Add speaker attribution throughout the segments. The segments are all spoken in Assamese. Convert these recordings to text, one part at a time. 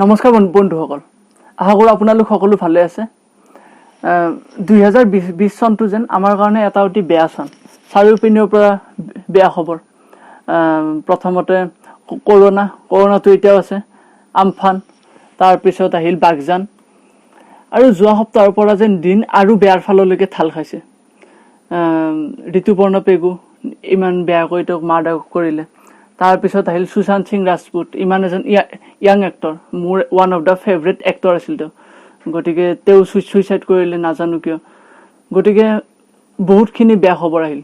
Speaker 1: নমস্কাৰ বন্ধুসকল, আশা কৰোঁ আপোনালোক সকলো ভালে আছে। 2020 চনটো যেন আমাৰ কাৰণে এটা অতি বেয়া চন। চাৰিওপিনৰ পৰা বেয়া খবৰ। প্ৰথমতে কৰোনাটো এতিয়াও আছে, আমফান, তাৰপিছত আহিল বাগজান, আৰু যোৱা সপ্তাহৰ পৰা যেন দিন আৰু বেয়াৰ ফাললৈকে ঢাল খাইছে। ঋতুপৰ্ণ পেগু ইমান বেয়াকৈ তেওঁক মাৰ্ডাৰ কৰিলে। তাৰপিছত আহিল সুশান্ত সিং ৰাজপুত, ইমান এজন ইয়াং এক্টৰ, মোৰ one of the favourite actor আছিল তেওঁ। গতিকে তেওঁ ছুইচাইড কৰিলে, নাজানো কিয়। গতিকে বহুতখিনি বেয়া খবৰ আহিল।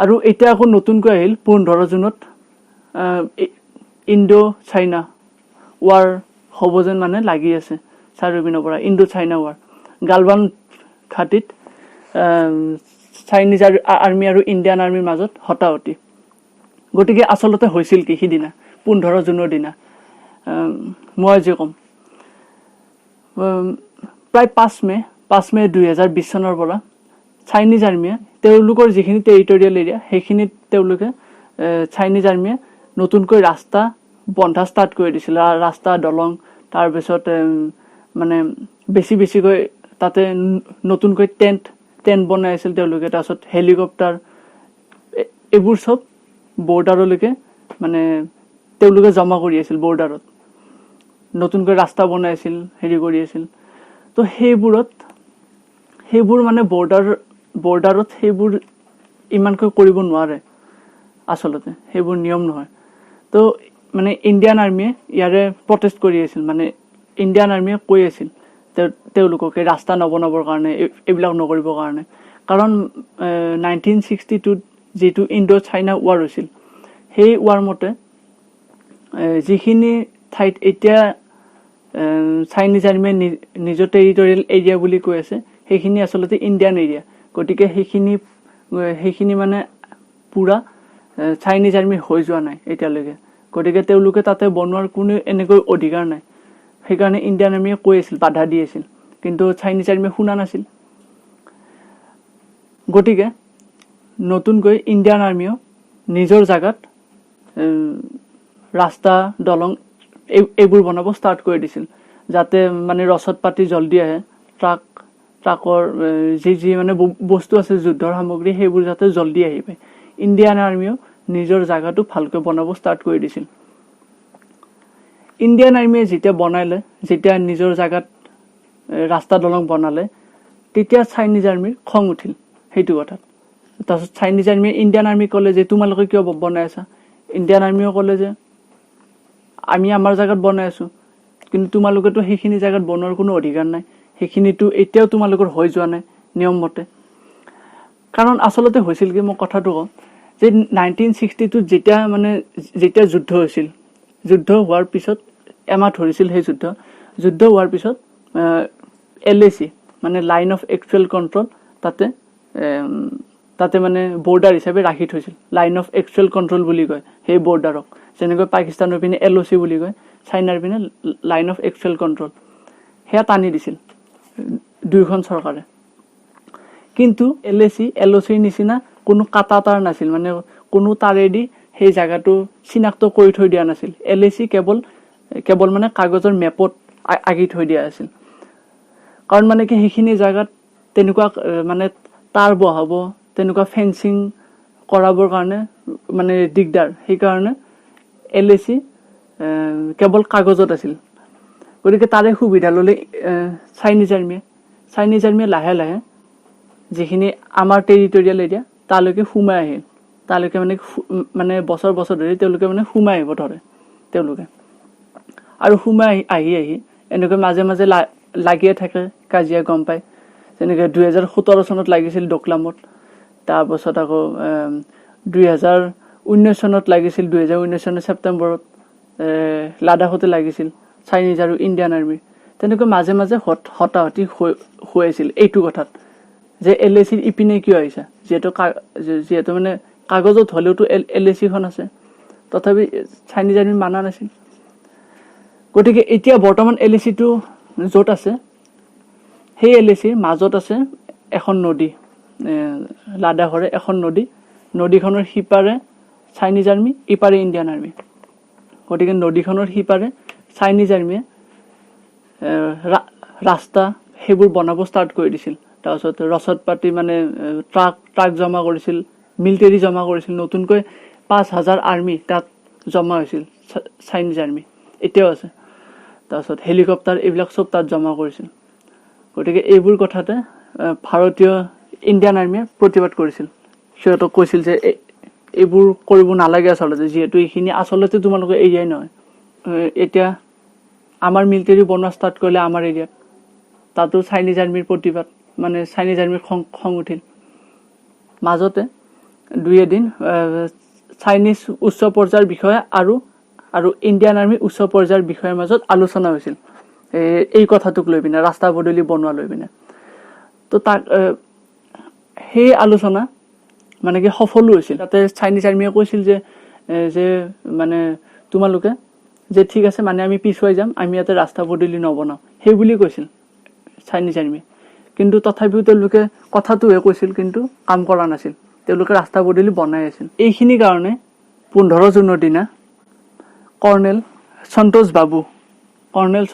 Speaker 1: আৰু এতিয়া আকৌ নতুনকৈ আহিল 15 জুনত ইণ্ডো চাইনা ৱাৰ হ'ব যেন মানে লাগি আছে চাৰিওপিনৰ পৰা। ইণ্ডো চাইনা ৱাৰ, গালৱান ঘাটিত চাইনিজ আৰ্মি আৰু ইণ্ডিয়ান আৰ্মিৰ মাজত হতাহতি। গতিকে আচলতে হৈছিল কি সিদিনা 15 জুনৰ দিনা, মই আজি ক'ম। প্ৰায় 5 মে 2020 চনৰ পৰা চাইনিজ আৰ্মিয়ে তেওঁলোকৰ যিখিনি টেৰিটৰিয়েল এৰিয়া সেইখিনিত তেওঁলোকে চাইনিজ আৰ্মিয়ে নতুনকৈ ৰাস্তা বন্ধা ষ্টাৰ্ট কৰি দিছিল। ৰাস্তা, দলং, তাৰপিছত মানে বেছিকৈ তাতে নতুনকৈ টেণ্ট বনাই আছিল তেওঁলোকে। তাৰপিছত হেলিকপ্টাৰ, এইবোৰ চব বৰ্ডাৰলৈকে মানে তেওঁলোকে জমা কৰি আছিল। বৰ্ডাৰত নতুনকৈ ৰাস্তা বনাইছিল, হেৰি কৰি আছিল। তো সেইবোৰ মানে বৰ্ডাৰত সেইবোৰ ইমানকৈ কৰিব নোৱাৰে আচলতে, সেইবোৰ নিয়ম নহয়। তো মানে ইণ্ডিয়ান আৰ্মিয়ে ইয়াৰে প্ৰটেষ্ট কৰি আছিল। মানে ইণ্ডিয়ান আৰ্মিয়ে কৈ আছিল তেওঁলোককে ৰাস্তা নবনাবৰ কাৰণে, এইবিলাক নকৰিবৰ কাৰণে। কাৰণ 1962 যিটো ইণ্ডো চাইনা ৱাৰ হৈছিল, সেই ৱাৰ মতে যিখিনি ঠাইত এতিয়া চাইনিজ আৰ্মিয়ে নিজৰ টেৰিটৰিয়েল এৰিয়া বুলি কৈ আছে, সেইখিনি আচলতে ইণ্ডিয়ান এৰিয়া। গতিকে সেইখিনি মানে পুৰা চাইনিজ আৰ্মি হৈ যোৱা নাই এতিয়ালৈকে। গতিকে তেওঁলোকে তাতে বনোৱাৰ কোনো এনেকৈ অধিকাৰ নাই। সেইকাৰণে ইণ্ডিয়ান আৰ্মিয়ে কৈ আছিল, বাধা দি আছিল, কিন্তু চাইনিজ আৰ্মিয়ে শুনা নাছিল। গতিকে নতুনকৈ ইণ্ডিয়ান আৰ্মিয়েও নিজৰ জাগাত ৰাস্তা, দলং এইবোৰ বনাব ষ্টাৰ্ট কৰি দিছিল, যাতে মানে ৰচদ পাতি জল্দি আহে। ট্ৰাকৰ যি মানে বস্তু আছে, যুদ্ধৰ সামগ্ৰী, সেইবোৰ যাতে জল্দি আহি পায়। ইণ্ডিয়ান আৰ্মিয়েও নিজৰ জাগাটো ভালকৈ বনাব ষ্টাৰ্ট কৰি দিছিল। ইণ্ডিয়ান আৰ্মিয়ে যেতিয়া নিজৰ জাগাত ৰাস্তা, দলং বনালে, তেতিয়া চাইনিজ আৰ্মিৰ খং উঠিল সেইটো কথাত। তাৰপিছত চাইনিজ আৰ্মিয়ে ইণ্ডিয়ান আৰ্মিক ক'লে যে তোমালোকে কিয় বনাই আছা? ইণ্ডিয়ান আৰ্মিয়েও ক'লে যে আমি আমাৰ জাগাত বনাই আছো, কিন্তু তোমালোকেতো সেইখিনি জাগাত বনোৱাৰ কোনো অধিকাৰ নাই। সেইখিনিতো এতিয়াও তোমালোকৰ হৈ যোৱা নাই নিয়ম মতে। কাৰণ আচলতে হৈছিল কি, মই কথাটো কওঁ যে 1962 যেতিয়া যুদ্ধ হৈছিল, যুদ্ধ হোৱাৰ পিছত এমাহ ধৰিছিল সেই যুদ্ধ হোৱাৰ পিছত LAC মানে লাইন অফ একচুৱেল কণ্ট্ৰল তাতে মানে বৰ্ডাৰ হিচাপে ৰাখি থৈছিল। লাইন অফ একচুৱেল কণ্ট্ৰল বুলি কয় সেই বৰ্ডাৰক। যেনেকৈ পাকিস্তানৰ পিনে LOC বুলি কয়, চাইনাৰ পিনে লাইন অফ একচুৱেল কণ্ট্ৰল। সেয়া টানি দিছিল দুয়োখন চৰকাৰে। কিন্তু LOCৰ নিচিনা কোনো কাটা তাঁৰ নাছিল, মানে কোনো তাৰেদি সেই জাগাটো চিনাক্ত কৰি থৈ দিয়া নাছিল। LAC কেৱল মানে কাগজৰ মেপত আঁকি থৈ দিয়া আছিল। কাৰণ মানে কি, সেইখিনি জাগাত তেনেকুৱা মানে তাঁৰ বহাব, তেনেকুৱা ফেন্সিং কৰাবৰ কাৰণে মানে দিগদাৰ। সেইকাৰণে LAC কেৱল কাগজত আছিল। গতিকে তাৰে সুবিধা ল'লে চাইনিজ আৰ্মিয়ে লাহে লাহে যিখিনি আমাৰ টেৰিটৰিয়েল এৰিয়া তালৈকে সোমাই আহিল। তালৈকে মানে বছৰ ধৰি তেওঁলোকে মানে সোমাই আহিব ধৰে তেওঁলোকে। আৰু সোমাই আহি এনেকৈ মাজে মাজে লাগিয়ে থাকে, কাজিয়া গম পায়। যেনেকৈ 2017 চনত লাগিছিল ডোকলামত, তাৰপাছত আকৌ 2019 চনত লাগিছিল, 2019 চনৰ ছেপ্টেম্বৰত লাডাখতে লাগিছিল চাইনিজ আৰু ইণ্ডিয়ান আৰ্মিৰ। তেনেকৈ মাজে মাজে হতাহতি হৈ আছিল এইটো কথাত যে LACৰ ইপিনে কিয় আহিছা, যিহেতু মানে কাগজত হ'লেওতো LACখন আছে, তথাপি চাইনিজ আৰ্মি মানা নাছিল। গতিকে এতিয়া বৰ্তমান LACটো য'ত আছে, সেই LACৰ মাজত আছে এখন নদী, লাডাখৰে এখন নদীখনৰ সিপাৰে চাইনিজ আৰ্মি, ইপাৰে ইণ্ডিয়ান আৰ্মি। গতিকে নদীখনৰ সিপাৰে চাইনিজ আৰ্মিয়ে ৰাস্তা সেইবোৰ বনাব ষ্টাৰ্ট কৰি দিছিল। তাৰপিছত ৰচদ পাতি মানে ট্ৰাক জমা কৰিছিল, মিলিটেৰী জমা কৰিছিল, নতুনকৈ 5,000 আৰ্মি তাত জমা হৈছিল, চাইনিজ আৰ্মি এতিয়াও আছে। তাৰপিছত হেলিকপ্টাৰ এইবিলাক চব তাত জমা কৰিছিল। গতিকে এইবোৰ কথাতে ভাৰতীয় ইণ্ডিয়ান আৰ্মিয়ে প্ৰতিবাদ কৰিছিল। সিহঁতক কৈছিল যে এইবোৰ কৰিব নালাগে আচলতে, যিহেতু এইখিনি আচলতে তোমালোকৰ এৰিয়াই নহয়। এতিয়া আমাৰ মিলিটেৰী বনোৱা ষ্টাৰ্ট কৰিলে আমাৰ এৰিয়াত, তাতো চাইনিজ আৰ্মিৰ প্ৰতিবাদ, মানে চাইনিজ আৰ্মিৰ খং উঠিল। মাজতে 2 এদিন চাইনিজ উচ্চ পৰ্যায়ৰ বিষয়ে আৰু ইণ্ডিয়ান আৰ্মি উচ্চ পৰ্যায়ৰ বিষয়ৰ মাজত আলোচনা হৈছিল এই কথাটোক লৈ পিনে, ৰাস্তা পদূলি বনোৱা লৈ পিনে। তো তাক সেই আলোচনা মানে কি সফলো হৈছিল। তাতে চাইনিজ আৰ্মিয়ে কৈছিল যে মানে তোমালোকে যে ঠিক আছে, মানে আমি পিছুৱাই যাম, আমি ইয়াতে ৰাস্তা পদূলি নবনাওঁ, সেই বুলি কৈছিল চাইনিজ আৰ্মিয়ে। কিন্তু তথাপিও তেওঁলোকে কথাটোহে কৈছিল, কিন্তু কাম কৰা নাছিল। তেওঁলোকে ৰাস্তা পদূলি বনাই আছিল। এইখিনি কাৰণে 15 জুনৰ দিনা কৰ্ণেল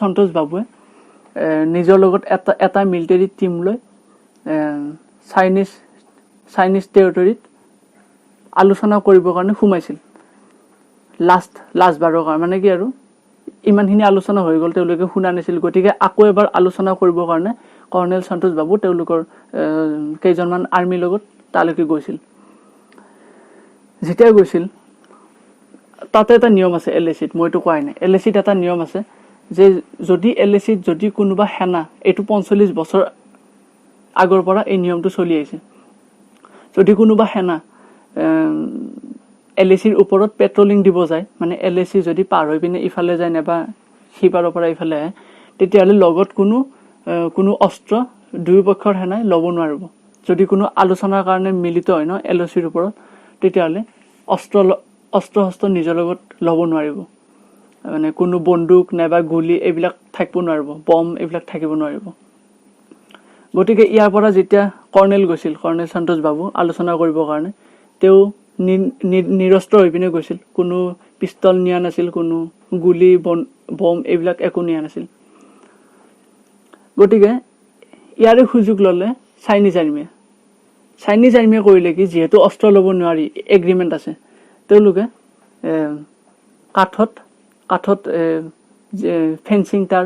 Speaker 1: সন্তোষ বাবুৱে নিজৰ লগত এটা মিলিটেৰী টিম লৈ চাইনিজ টেৰিটৰীত আলোচনা কৰিবৰ কাৰণে সোমাইছিল। লাষ্ট বাৰৰ কাৰণে, মানে কি আৰু ইমানখিনি আলোচনা হৈ গ'ল, তেওঁলোকে শুনা নাছিল। গতিকে আকৌ এবাৰ আলোচনা কৰিবৰ কাৰণে কৰ্ণেল সন্তোষ বাবু তেওঁলোকৰ কেইজনমান আৰ্মিৰ লগত তালৈকে গৈছিল। যেতিয়া গৈছিল, তাতে এটা নিয়ম আছে LACত, মইতো কোৱাই নাই। LACত এটা নিয়ম আছে যে যদি LACত যদি কোনোবা সেনা, এইটো 45 বছৰ আগৰ পৰা এই নিয়মটো চলি আহিছে, যদি কোনোবা সেনা LACৰ ওপৰত পেট্ৰলিং দিব যায়, মানে LAC যদি পাৰ হৈ পিনে ইফালে যায় নাইবা সিপাৰৰ পৰা ইফালে আহে, তেতিয়াহ'লে লগত কোনো অস্ত্ৰ দুয়োপক্ষৰ সেনাই ল'ব নোৱাৰিব। যদি কোনো আলোচনাৰ কাৰণে মিলিত হয় ন LACৰ ওপৰত, তেতিয়াহ'লে অস্ত্ৰ নিজৰ লগত ল'ব নোৱাৰিব। মানে কোনো বন্দুক নাইবা গুলি এইবিলাক থাকিব নোৱাৰিব, বম এইবিলাক থাকিব নোৱাৰিব। গতিকে ইয়াৰ পৰা যেতিয়া কৰ্ণেল গৈছিল, কৰ্ণেল সন্তোষ বাবু আলোচনা কৰিবৰ কাৰণে, তেওঁ নিৰস্ত্ৰ হৈ পিনে গৈছিল। কোনো পিষ্টল নিয়া নাছিল, কোনো গুলি বম এইবিলাক একো নিয়া নাছিল। গতিকে ইয়াৰে সুযোগ ল'লে চাইনিজ আৰ্মিয়ে কৰিলে কি, যিহেতু অস্ত্ৰ ল'ব নোৱাৰি, এগ্ৰিমেণ্ট আছে, তেওঁলোকে কাঠত ফেন্সিং তাঁৰ,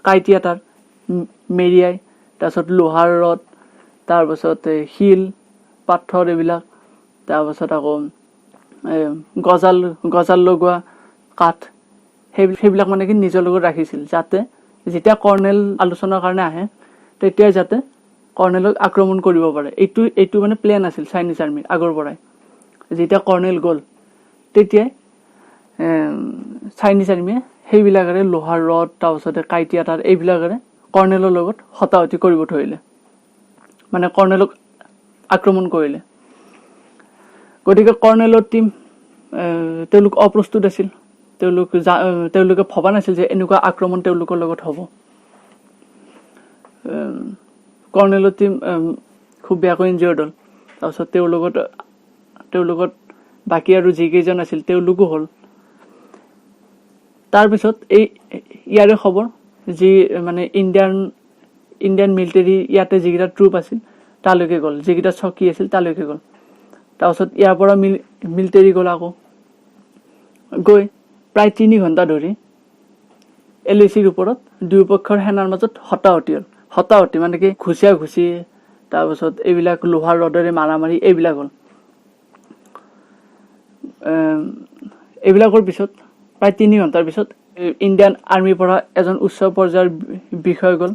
Speaker 1: কাঁইটীয়া তাঁৰ মেৰিয়াই, তাৰপিছত লোহাৰ ৰড, তাৰপাছত শিল পাথৰ এইবিলাক, তাৰপাছত আকৌ গজাল লগোৱা কাঠ, সেইবিলাক মানে কি নিজৰ লগত ৰাখিছিল, যাতে যেতিয়া কৰ্ণেল আলোচনাৰ কাৰণে আহে তেতিয়াই যাতে কৰ্ণেলক আক্ৰমণ কৰিব পাৰে। এইটো মানে প্লেন আছিল চাইনিজ আৰ্মিৰ আগৰ পৰাই। যেতিয়া কৰ্ণেল গ'ল, তেতিয়াই চাইনিজ আৰ্মিয়ে সেইবিলাকেৰে লোহাৰ ৰড, তাৰপিছতে কাঁইটীয়া তাঁৰ এইবিলাকেৰে কৰ্ণেলৰ লগত হতাহতি কৰিব ধৰিলে, মানে কৰ্ণেলক আক্ৰমণ কৰিলে। গতিকে কৰ্ণেলৰ টিম তেওঁলোক অপ্ৰস্তুত আছিল। তেওঁলোকে ভবা নাছিল যে এনেকুৱা আক্ৰমণ তেওঁলোকৰ লগত হ'ব। কৰ্ণেলৰ টিম খুব বেয়াকৈ ইনজিয়ৰ্ড হ'ল। তাৰপিছত তেওঁৰ লগত বাকী আৰু যিকেইজন আছিল তেওঁলোকো হ'ল। তাৰপিছত ইয়াৰে খবৰ যি মানে ইণ্ডিয়ান মিলিটেৰী ইয়াতে যিকেইটা ট্ৰুপ আছিল তালৈকে গ'ল, যিকেইটা চকী আছিল তালৈকে গ'ল। তাৰপিছত ইয়াৰ পৰা মিলিটেৰী গ'ল, আকৌ গৈ প্ৰায় 3 ঘণ্টা ধৰি LACৰ ওপৰত দুয়োপক্ষৰ সেনাৰ মাজত হতাহতি মানে কি ঘুচি, তাৰপিছত এইবিলাক লোহাৰ ৰডেৰে মাৰামাৰি এইবিলাক হ'ল। এইবিলাকৰ পিছত প্ৰায় 3 ঘণ্টাৰ পিছত ইণ্ডিয়ান আৰ্মিৰ পৰা এজন উচ্চ পৰ্যায়ৰ বিষয়া গ'ল,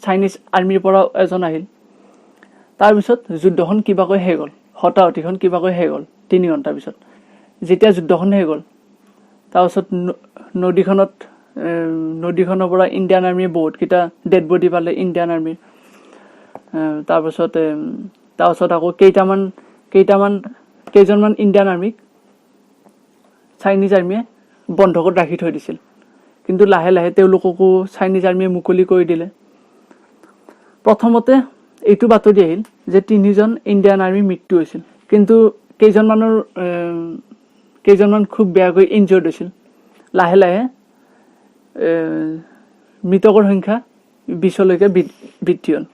Speaker 1: চাইনিজ আৰ্মিৰ পৰাও এজন আহিল। তাৰপিছত যুদ্ধখন কিবাকৈ শেষ হ'ল, হতাহতিখন কিবাকৈ শেষ হ'ল 3 ঘণ্টাৰ পিছত। যেতিয়া যুদ্ধখন শেষ হ'ল, তাৰপিছত নদীখনৰ পৰা ইণ্ডিয়ান আৰ্মিয়ে বহুতকেইটা ডেড বডি পালে ইণ্ডিয়ান আৰ্মিৰ। তাৰপিছত আকৌ কেইজনমান ইণ্ডিয়ান আৰ্মিক চাইনিজ আৰ্মিয়ে বন্ধকত ৰাখি থৈ দিছিল। কিন্তু লাহে লাহে তেওঁলোককো চাইনিজ আৰ্মিয়ে মুকলি কৰি দিলে। প্ৰথমতে এইটো বাতৰি আহিল যে 3জন ইণ্ডিয়ান আৰ্মিৰ মৃত্যু হৈছিল, কিন্তু কেইজনমান খুব বেয়াকৈ ইনজিয়ৰ্ড হৈছিল। লাহে লাহে মৃতকৰ সংখ্যা 20লৈকে বৃদ্ধি হ'ল।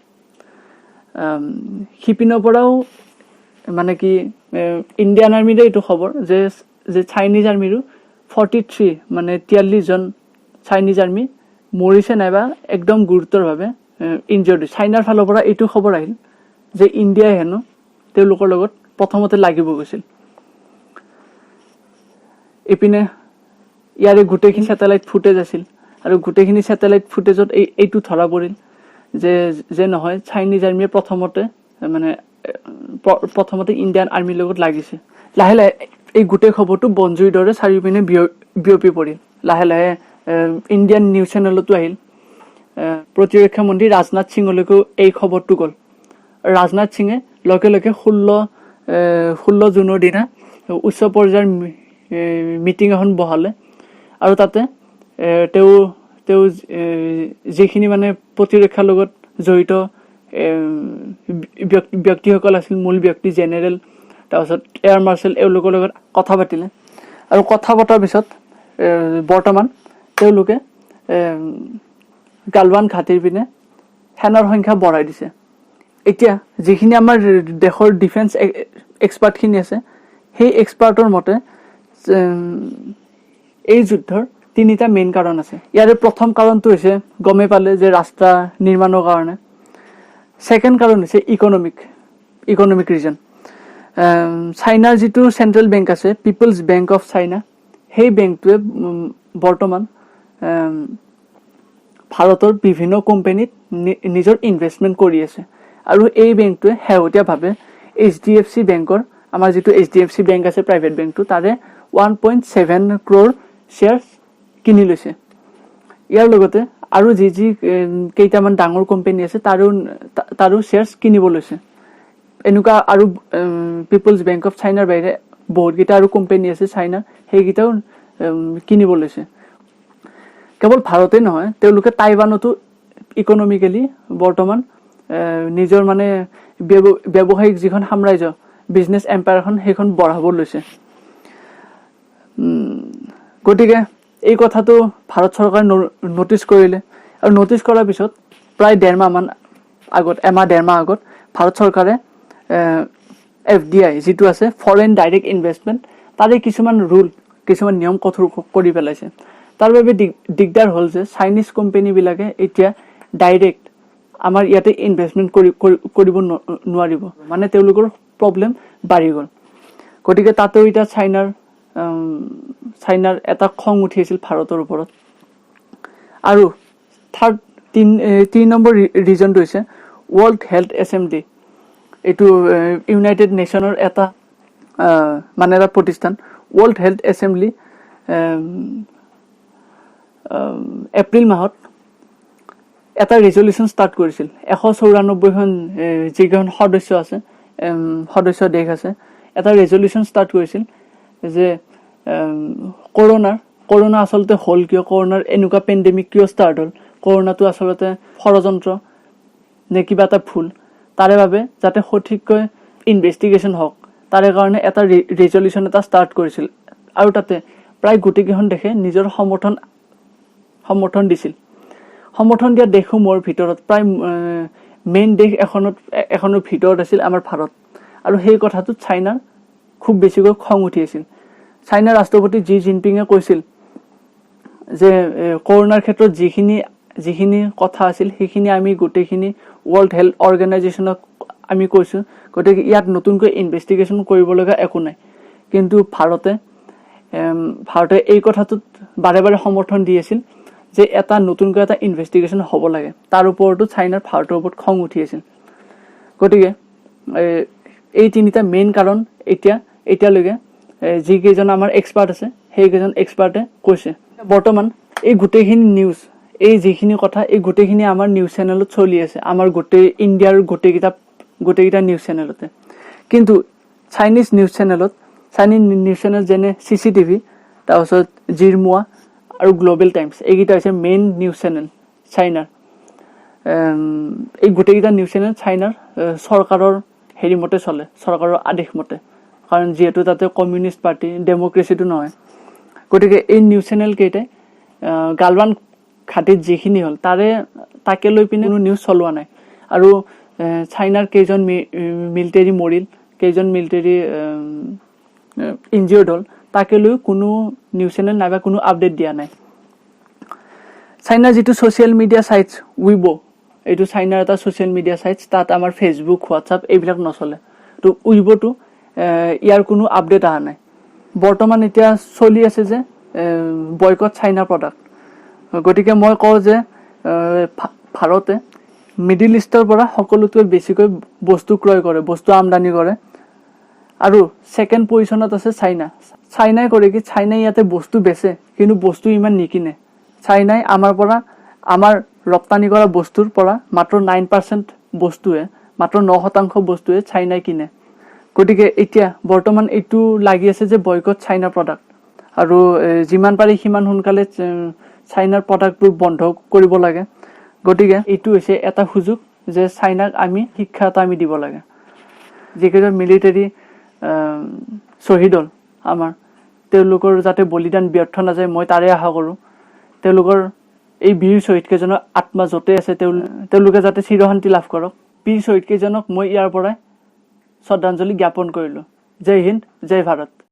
Speaker 1: সিপিনৰ পৰাও মানে কি ইণ্ডিয়ান আৰ্মিৰে এইটো খবৰ যে চাইনিজ আৰ্মিৰো 43 মানে 43 জন চাইনিজ আৰ্মি মৰিছে নাইবা একদম গুৰুতৰভাৱে ইনজৰ্ড হৈছে। চাইনাৰ ফালৰ পৰা এইটো খবৰ আহিল যে ইণ্ডিয়াই হেনো তেওঁলোকৰ লগত প্ৰথমতে লাগিব গৈছিল। ইপিনে ইয়াৰে গোটেইখিনি ছেটেলাইট ফুটেজ আছিল আৰু গোটেইখিনি ছেটেলাইট ফুটেজত এইটো ধৰা পৰিল যে নহয় চাইনিজ আৰ্মিয়ে প্ৰথমতে ইণ্ডিয়ান আৰ্মিৰ লগত লাগিছে। লাহে লাহে এই গোটেই খবৰটো বনজুইৰ দৰে চাৰিওপিনে বিয়পি পৰিল। লাহে লাহে ইণ্ডিয়ান নিউজ চেনেলতো আহিল। প্ৰতিৰক্ষা মন্ত্ৰী ৰাজনাথ সিঙলৈকেও এই খবৰটো গ'ল। ৰাজনাথ সিঙে লগে লগে 16 জুনৰ দিনা উচ্চ পৰ্যায়ৰ মিটিং এখন বহালে আৰু তাতে তেওঁ যিখিনি মানে প্ৰতিৰক্ষাৰ লগত জড়িত ব্যক্তিসকল আছিল, মূল ব্যক্তি জেনেৰেল, তাৰপিছত এয়াৰ মাৰ্শ্বেল, এওঁলোকৰ লগত কথা পাতিলে আৰু কথা পতাৰ পিছত বৰ্তমান তেওঁলোকে গালৱান ঘাটিৰ পিনে সেনাৰ সংখ্যা বঢ়াই দিছে। এতিয়া যিখিনি আমাৰ দেশৰ ডিফেন্স এক্সপাৰ্টখিনি আছে, সেই এক্সপাৰ্টৰ মতে এই যুদ্ধৰ 3টা মেইন কাৰণ আছে। ইয়াৰে প্ৰথম কাৰণটো হৈছে গমে পালে যে ৰাস্তা নিৰ্মাণৰ কাৰণে। ছেকেণ্ড কাৰণ হৈছে ইকনমিক ৰিজন। চাইনাৰ যিটো চেন্ট্ৰেল বেংক আছে, পিপলছ বেংক অফ চাইনা, সেই বেংকটোৱে বৰ্তমান ভাৰতৰ বিভিন্ন কোম্পানীত নিজৰ ইনভেষ্টমেণ্ট কৰি আছে আৰু এই বেংকটোৱে শেহতীয়াভাৱে HDFC বেংকৰ, আমাৰ যিটো HDFC বেংক আছে প্ৰাইভেট বেংকটো, তাৰে 1.7 crore শ্বেয়াৰ্ছ কিনি লৈছে। ইয়াৰ লগতে আৰু যি কেইটামান ডাঙৰ কোম্পানী আছে তাৰো শ্বেয়াৰ্ছ কিনিব লৈছে। এনেকুৱা আৰু পিপলছ বেংক অফ চাইনাৰ বাহিৰে বহুতকেইটা আৰু কোম্পানী আছে চাইনাৰ, সেইকেইটাও কিনিব লৈছে। কেৱল ভাৰতে নহয়, তেওঁলোকে টাইৱানতো ইকনমিকেলি বৰ্তমান নিজৰ মানে ব্যৱসায়িক যিখন সাম্ৰাজ্য, বিজনেছ এম্পায়াৰখন, সেইখন বঢ়াব লৈছে। গতিকে এই কথাটো ভাৰত চৰকাৰে নটিচ কৰিলে আৰু নটিচ কৰাৰ পিছত প্ৰায় এমাহ ডেৰ মাহ আগত ভাৰত চৰকাৰে FDI যিটো আছে, ফৰেইন ডাইৰেক্ট ইনভেষ্টমেণ্ট, তাৰে কিছুমান নিয়ম কঠোৰ কৰি পেলাইছে। তাৰ বাবে দিগদাৰ হ'ল যে চাইনিজ কোম্পানীবিলাকে এতিয়া ডাইৰেক্ট আমাৰ ইয়াতে ইনভেষ্টমেণ্ট কৰিব নোৱাৰিব, মানে তেওঁলোকৰ প্ৰব্লেম বাঢ়ি গ'ল। গতিকে তাতেও এতিয়া চাইনাৰ এটা খং উঠি আছিল ভাৰতৰ ওপৰত। আৰু তিনি নম্বৰ ৰিজনটো হৈছে ৱৰ্ল্ড হেল্থ এছেম্বলি। এইটো ইউনাইটেড নেশ্যনৰ এটা প্ৰতিষ্ঠান। ৱৰ্ল্ড হেল্থ এছেম্বলি এপ্ৰিল মাহত এটা ৰেজলিউশ্যন ষ্টাৰ্ট কৰিছিল। 194খন যিকেইখন সদস্য দেশ আছে, এটা ৰেজলিউশ্যন ষ্টাৰ্ট কৰিছিল যে কৰোণা আচলতে হ'ল কিয়, কৰোণাৰ এনেকুৱা পেণ্ডেমিক কিয় ষ্টাৰ্ট হ'ল, কৰোণাটো আচলতে ষড়যন্ত্ৰ নে কিবা এটা ভুল, তাৰে বাবে যাতে সঠিককৈ ইনভেষ্টিগেশ্যন হওক, তাৰে কাৰণে এটা ৰেজলিউশ্যন এটা ষ্টাৰ্ট কৰিছিল। আৰু তাতে প্ৰায় গোটেইকেইখন দেশে নিজৰ সমৰ্থন দিছিল। সমৰ্থন দিয়া দেশসমূহৰ ভিতৰত প্ৰায় মেইন দেশ এখনৰ ভিতৰত আছিল আমাৰ ভাৰত। আৰু সেই কথাটোত চাইনাৰ খুব বেছিকৈ খং উঠি আছিল। চাইনাৰ ৰাষ্ট্ৰপতি জি জিনপিঙে কৈছিল যে কৰোণাৰ ক্ষেত্ৰত যিখিনি কথা আছিল, সেইখিনি আমি গোটেইখিনি ৱৰ্ল্ড হেল্থ অৰ্গেনাইজেশ্যনক আমি কৈছোঁ, গতিকে ইয়াত নতুনকৈ ইনভেষ্টিগেশ্যন কৰিব লগা একো নাই। কিন্তু ভাৰতে এই কথাটোত বাৰে বাৰে সমৰ্থন দি আছিল যে নতুনকৈ এটা ইনভেষ্টিগেশ্যন হ'ব লাগে। তাৰ ওপৰতো চাইনাৰ ভাৰতৰ ওপৰত খং উঠি আছিল। গতিকে এই 3টা মেইন কাৰণ এতিয়ালৈকে যিকেইজন আমাৰ এক্সপাৰ্ট আছে, সেইকেইজন এক্সপাৰ্টে কৈছে। বৰ্তমান এই গোটেইখিনি নিউজ, এই যিখিনি কথা, এই গোটেইখিনি আমাৰ নিউজ চেনেলত চলি আছে, আমাৰ ইণ্ডিয়াৰ গোটেইকেইটা নিউজ চেনেলতে। কিন্তু চাইনিজ নিউজ চেনেল যেনে CCTV, তাৰপিছত জিৰমোৱা আৰু গ্ল'বেল টাইমছ, এইকেইটা হৈছে মেইন নিউজ চেনেল চাইনাৰ। এই গোটেইকেইটা নিউজ চেনেল চাইনাৰ চৰকাৰৰ মতে চলে, চৰকাৰৰ আদেশ মতে, কাৰণ যিহেতু তাতে কমিউনিষ্ট পাৰ্টি, ডেম'ক্ৰেচিটো নহয়। গতিকে এই নিউজ চেনেল কেইটাই গালৱান ঘাটিত যিখিনি হ'ল তাকে লৈ পিনে কোনো নিউজ চলোৱা নাই আৰু চাইনাৰ কেইজন মিলিটাৰী মৰিল কেইজন মিলিটাৰী ইনজিয়ৰ্ড হ'ল তাকে লৈ কোনো নিউজ চেনেল নাইবা কোনো আপডেট দিয়া নাই চাইনাৰ যিটো ছ'চিয়েল মিডিয়া চাইটছ উইবো এইটো চাইনাৰ এটা ছ'চিয়েল মিডিয়া চাইটছ তাত আমাৰ ফেচবুক হোৱাটছআপ এইবিলাক নচলে তো উইবোটো ইয়াৰ কোনো আপডেট অহা নাই বৰ্তমান এতিয়া চলি আছে যে বয়কট চাইনা প্ৰডাক্ট গতিকে মই কওঁ যে ভাৰতে মিডিল ইষ্টৰ পৰা সকলোতকৈ বেছিকৈ বস্তু ক্ৰয় কৰে বস্তু আমদানি কৰে আৰু সেকেন্ড পজিশনত আছে চাইনাই কৰে কি চাইনাই ইয়াতে বস্তু বেচে কিন্তু বস্তু ইমান নিকিনে চাইনাই আমাৰ ৰপ্তানি কৰা বস্তুৰ পৰা মাত্ৰ 9% বস্তুৱে মাত্ৰ 9% বস্তুৱে চাইনাই কিনে গতিকে এতিয়া বৰ্তমান এইটো লাগি আছে যে বয়কট চাইনা প্ৰডাক্ট আৰু যিমান পাৰি সিমান সোনকালে চাইনাৰ প্ৰডাক্টবোৰ বন্ধ কৰিব লাগে গতিকে এইটো হৈছে এটা সুযোগ যে চাইনাক আমি শিক্ষা এটা আমি দিব লাগে যিকেইজন মিলিটাৰী শহীদ হ'ল আমাৰ তেওঁলোকৰ যাতে বলিদান ব্যৰ্থ নাযায় মই তাৰে আশা কৰোঁ তেওঁলোকৰ এই বীৰ শহীদ কেইজনৰ আত্মা য'তে আছে তেওঁলোকে যাতে চিৰশান্তি লাভ কৰক বীৰ শহীদ কেইজনক মই ইয়াৰ পৰাই শ্ৰদ্ধাঞ্জলি জ্ঞাপন কৰিলোঁ জয় হিন্দ জয় ভাৰত